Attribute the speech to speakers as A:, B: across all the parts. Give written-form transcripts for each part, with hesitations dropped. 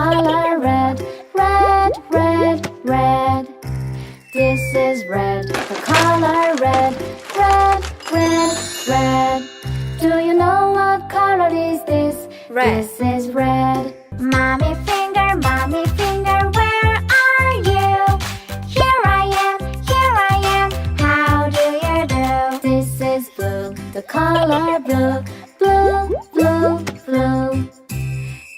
A: color red. Red, red, red. This is red, the color red. Red, red, red. Do you know what color is this?
B: Red.
A: This is red. Mommy finger, where are you? Here I am, how do you do? This is blue, the color blue. Blue, blue, blue.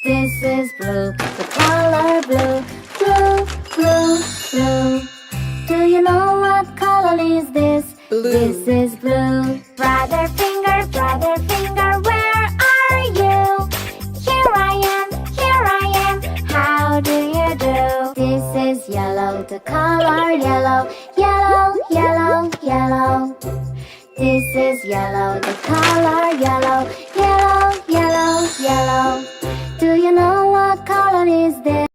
A: This is blue, the color blue. Blue, blue, blue. Do you know what color is this?
B: Blue.
A: This is blue. Brother finger, where are you? Here I am, how do you do? This is yellow, the color yellow. Yellow, yellow, yellow. This is yellow, the color yellow.